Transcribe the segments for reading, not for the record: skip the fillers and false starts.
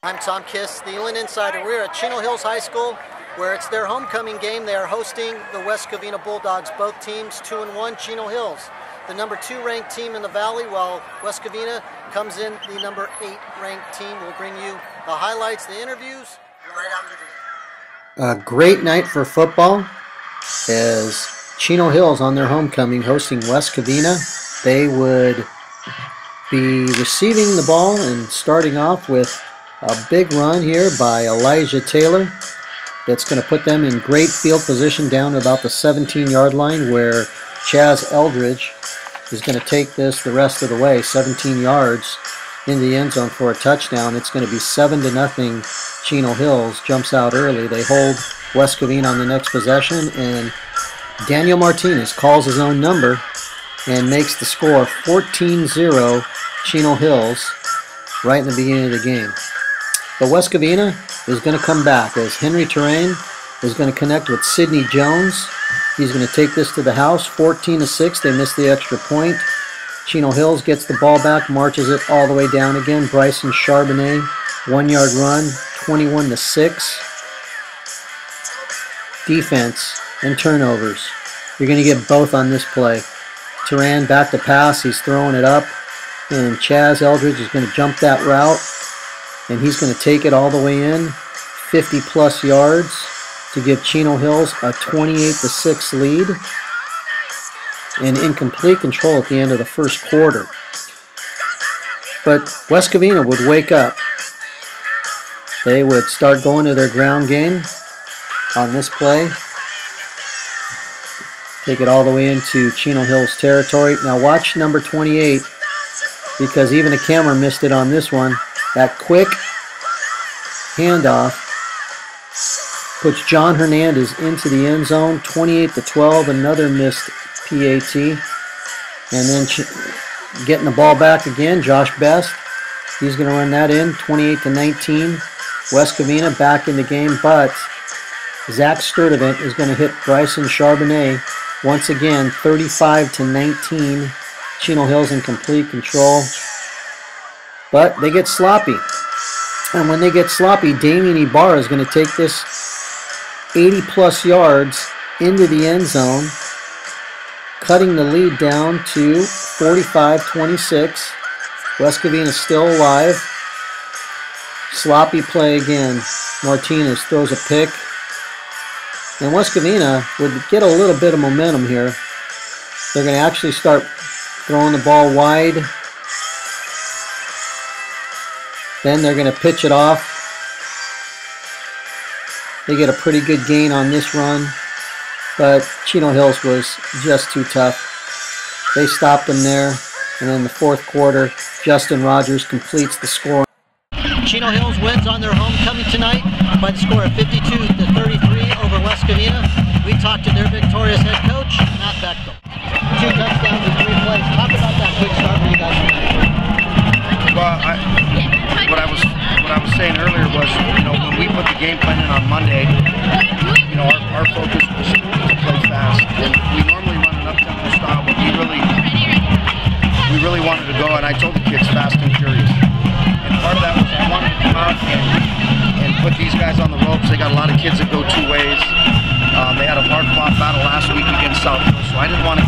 I'm Tom Kiss, the Inland Insider. We're at Chino Hills High School, where it's their homecoming game. They are hosting the West Covina Bulldogs, both teams 2-1, Chino Hills, the number 2 ranked team in the Valley, while West Covina comes in the number 8 ranked team. We'll bring you the highlights, the interviews, right after this. A great night for football as Chino Hills on their homecoming hosting West Covina. They would be receiving the ball and starting off with a big run here by Elijah Taylor. That's going to put them in great field position down to about the 17-yard line, where Chazz Eldridge is going to take this the rest of the way, 17 yards in the end zone for a touchdown. It's going to be 7-0. Chino Hills jumps out early. They hold West Covina on the next possession, and Daniel Martinez calls his own number and makes the score 14-0 Chino Hills right in the beginning of the game. But West Covina is going to come back as Henry Terrain is going to connect with Sidney Jones. He's going to take this to the house, 14-6. They miss the extra point. Chino Hills gets the ball back, marches it all the way down again. Bryson Charbonnet, 1-yard run, 21-6. Defense and turnovers. You're going to get both on this play. Terrain back to pass. He's throwing it up. And Chazz Eldridge is going to jump that route. And he's going to take it all the way in, 50-plus yards, to give Chino Hills a 28-6 lead. And in complete control at the end of the first quarter. But West Covina would wake up. They would start going to their ground game on this play. Take it all the way into Chino Hills territory. Now watch number 28, because even the camera missed it on this one. That quick handoff puts John Hernandez into the end zone, 28-12, another missed PAT. And then getting the ball back again, Josh Best. He's going to run that in, 28-19. West Covina back in the game, but Zach Sturdivant is going to hit Bryson Charbonnet once again, 35-19. Chino Hills in complete control. But they get sloppy. And when they get sloppy, Damian Ibarra is going to take this 80-plus yards into the end zone, cutting the lead down to 45-26. West Covina still alive. Sloppy play again. Martinez throws a pick. And West Covina would get a little bit of momentum here. They're going to actually start throwing the ball wide. Then they're going to pitch it off. They get a pretty good gain on this run, but Chino Hills was just too tough. They stopped them there, and in the fourth quarter, Justin Rogers completes the score. Chino Hills wins on their homecoming tonight by the score of 52-33 over West Covina. We talked to their victorious head coach, Matt Bechtel. 2 touchdowns in 3 plays. Talk about that quick start for you guys tonight. Well, what I was saying earlier was, when we put the game plan in on Monday, our focus was to play fast. And we normally run an up-tempo style, but we really wanted to go, and I told the kids fast and furious. And part of that was I wanted to come out and put these guys on the ropes. They got a lot of kids that go 2 ways. They had a hard-fought battle last week against South Hill, so I didn't want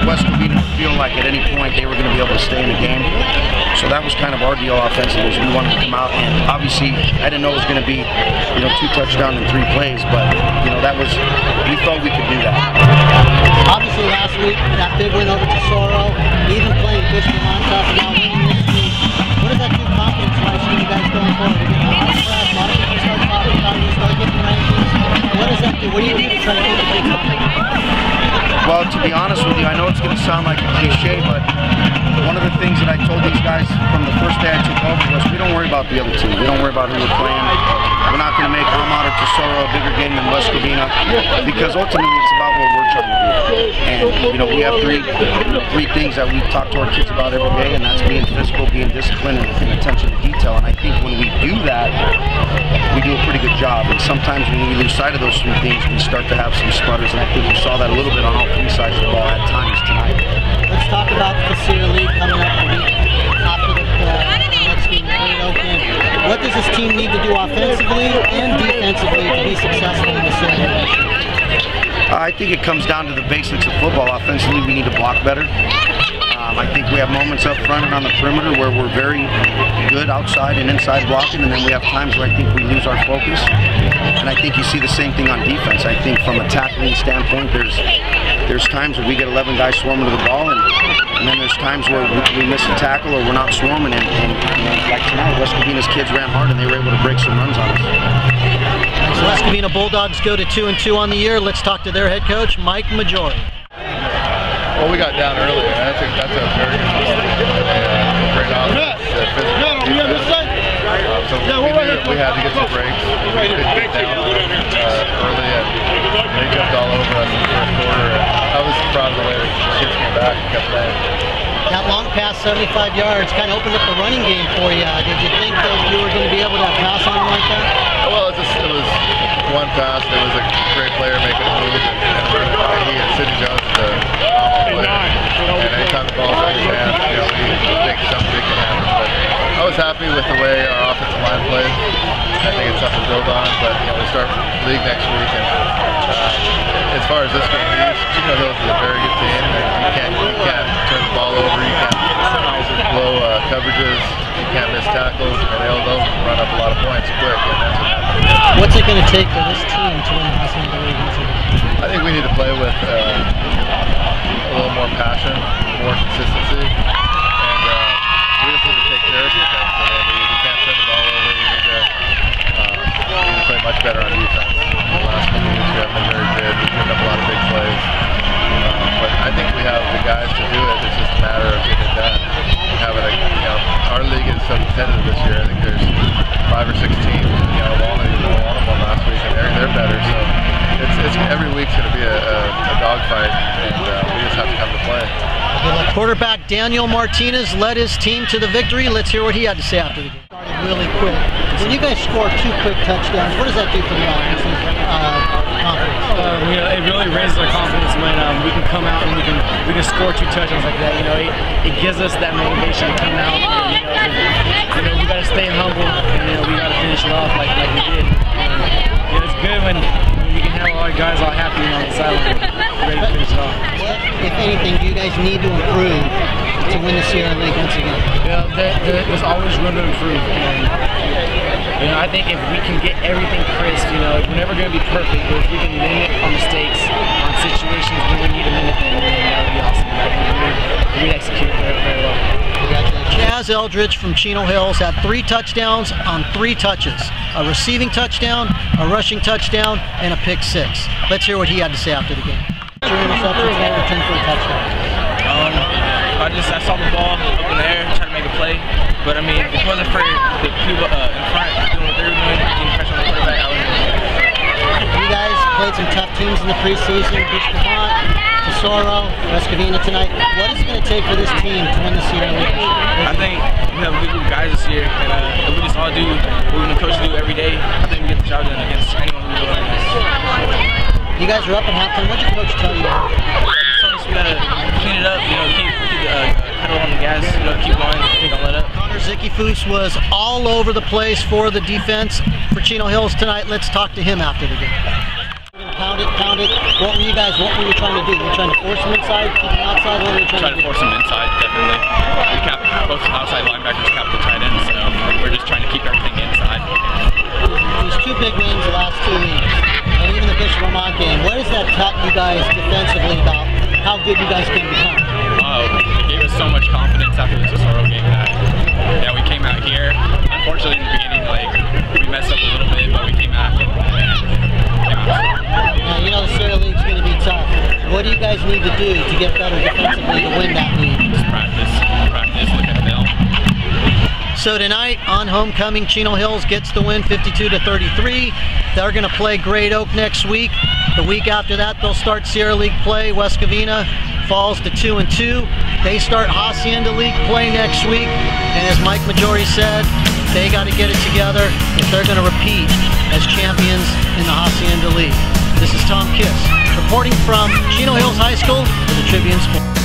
West Covina to feel like at any point they were going to be able to stay in the game. So that was kind of our deal offensively. We wanted to come out, and obviously I didn't know it was going to be 2 touchdowns in 3 plays, but we thought we could do that. Obviously last week that big win over Tesoro, even playing Christian Montauk, now winning this week. What does that do confidence-wise for you guys going forward? A lot of people start talking about you, start getting rankings. What does that do? What do you do to try to keep the big confidence? Well, to be honest with you, I know it's going to sound like a cliche, but one of the things that I told these guys from the first day I took over was, we don't worry about the other team. We don't worry about who we're playing. We're not going to make Almont or Tesoro a bigger game than West Covina, because ultimately it's about what we're trying to do. And, we have three things that we talk to our kids about every day, and that's being physical, being disciplined, and attention to detail. And I think when we do that, we do a pretty good job. And sometimes when we lose sight of those 3 things, we start to have some sputters, and I think we saw that a little bit on all 3 sides of the ball at times tonight. Let's talk about the Sierra League coming up a week after the next game. What does it this team need to do offensively and defensively to be successful in this area? I think it comes down to the basics of football. Offensively, we need to block better. I think we have moments up front and on the perimeter where we're very good outside and inside blocking, and then we have times where I think we lose our focus. And I think you see the same thing on defense. I think from a tackling standpoint, there's times where we get 11 guys swarming to the ball, and then there's times where we miss a tackle or we're not swarming. And like tonight, West Covina's kids ran hard and they were able to break some runs on us. So West Covina Bulldogs go to 2-2 on the year. Let's talk to their head coach, Mike Majori. Well, we got down early, and that's a very good start. Great offense, physical defense. So we knew that we had to get some breaks. We couldn't get down early, and they jumped all over us in the first quarter. I was proud of the way the kids came back and kept playing. That long pass, 75 yards, kind of opened up the running game for you. Did you think that you were going to be able to pass on like that? Well, it was one pass. There was a great player making a move, and he and Sidney Jones is a phenomenal player. And anytime the ball's in his hands, we think something big can happen. But I was happy with the way our offensive line played. I think it's something to build on. But we start league next week, and as far as this game, Chino Hills is a very good team. And you can't turn the ball over. You can't blow coverages. You can't miss tackles, and they'll run up a lot of points quick, and that's what happens. What's it going to take for this team to win the Hacienda League? I think we need to play with a little more passion, more consistency, and we just need to take care of defense. I mean, we can't turn the ball over. We need to play much better on defense. The last couple of weeks we haven't been very good. We've given up a lot of big plays, but I think we have the guys to do it. It's just a matter of getting it done. Our league is so competitive this year. I think there's 5 or 6 teams. Walnut won last week, and they're better. So it's every week's going to be a dogfight, and we just have to come to play. Quarterback Daniel Martinez led his team to the victory. Let's hear what he had to say after the game. Started really quick. When you guys score 2 quick touchdowns, what does that do for the offensive confidence? It really raises our confidence when we can come out and we can score 2 touchdowns like that. It gives us that motivation to come out. And, we got to stay humble, and we got to finish it off like we did. It's good when we can have all our guys all happy on the sideline, ready to finish it off. What, if anything, do you guys need to improve to win the Sierra League once again? There's always room to improve. And, I think if we can get everything crisp, we're never going to be perfect, but if we can limit our mistakes on situations when we need to limit them, then that would be awesome. We execute very, very well. Chazz Eldridge from Chino Hills had 3 touchdowns on 3 touches. A receiving touchdown, a rushing touchdown, and a pick 6. Let's hear what he had to say after the game. Your interceptions and return for a touchdown. I saw the ball up in the air, trying to make a play, but if it wasn't for the people in front doing what they were doing, getting pressure on the quarterback, I wouldn't have. You guys played some tough teams in the preseason. West Covina, West Covina tonight. What is it going to take for this team to win the Sierra League? I think we have good guys this year, and if we just all do what the coaches do every day, I think we get the job done against anyone who will. You guys are up at halftime. What did your coach tell you? He told us we got to clean it up, keep pedal on the gas, keep going, don't let up. Zikifus was all over the place for the defense for Chino Hills tonight. Let's talk to him after the game. Pound it. What were you trying to do? Were you trying to force him inside, keep him outside? What were you trying to do? Force him inside, definitely. We kept both outside linebackers, kept the tight ends, so we're just trying to keep everything inside. There's 2 big wins the last 2 weeks, and even the Bishop Vermont game. What does that tell you guys defensively about how good you guys can become? It gave us so much confidence after the Tesoro game that we came out here. Unfortunately, in the beginning, we messed up a little bit, but we came out and came out. Now, the Sierra League's going to be tough. What do you guys need to do to get better defensively to win that league? Just practice, look at the film. So tonight on homecoming, Chino Hills gets the win 52-33. They're going to play Great Oak next week. The week after that, they'll start Sierra League play. West Covina falls to 2-2. They start Hacienda League play next week. And as Mike Majori said, they got to get it together if they're going to repeat as champions in the Hacienda League. This is Tom Kiss reporting from Chino Hills High School for the Tribune Sports.